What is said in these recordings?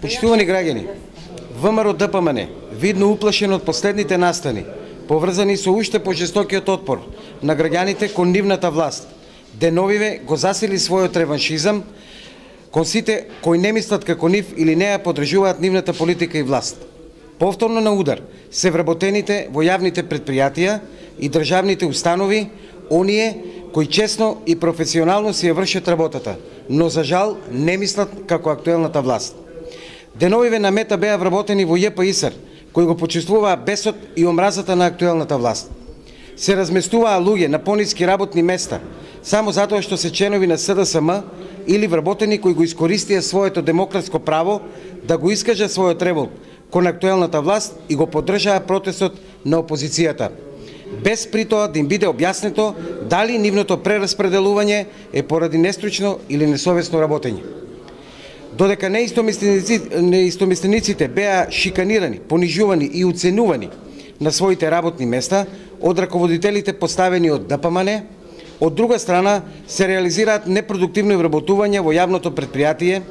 Почитувани граѓани, ВМРО ДПМН, видно уплашен од последните настани, поврзани со уште пожестокиот отпор на граѓаните кон нивната власт, деновиве го засили својот реваншизам кон сите кои не мислат како нив или не ја подржуваат нивната политика и власт. Повторно на удар се вработените во јавните предпријатија и државните установи, оние кои честно и професионално си ја вршат работата, но за жал не мислат како актуелната власт. Деновиве на мета беа вработени во ЈПИСР, кои го почувствуваа бесот и омразата на актуелната власт. Се разместуваа луѓе на пониски работни места, само затоа што се членови на СДСМ или вработени кои го искористија своето демократско право да го искажат својот револт кон актуелната власт и го поддржаа протестот на опозицијата, без при тоа да им биде објаснето дали нивното прераспределување е поради нестручно или несовесно работење. Додека неистомислениците беа шиканирани, понижувани и уценувани на своите работни места од раководителите поставени од ДПМН, од друга страна се реализираат непродуктивни вработувања во јавното предпријатие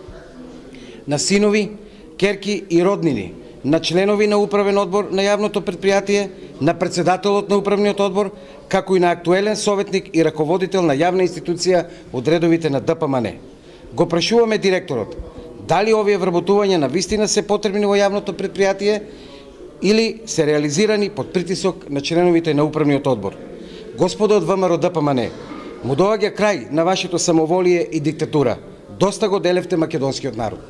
на синови, керки и роднини, на членови на управен одбор на јавното предпријатие, на председателот на управниот одбор, како и на актуелен советник и раководител на јавна институција од редовите на ДПМН. Го прашуваме директорот, дали овие вработувања на вистина се потребни во јавното предпријатие или се реализирани под притисок на членовите на управниот одбор. Господо од ВМРО ДПМН, му доаѓа крај на вашето самоволие и диктатура. Доста го делевте македонскиот народ.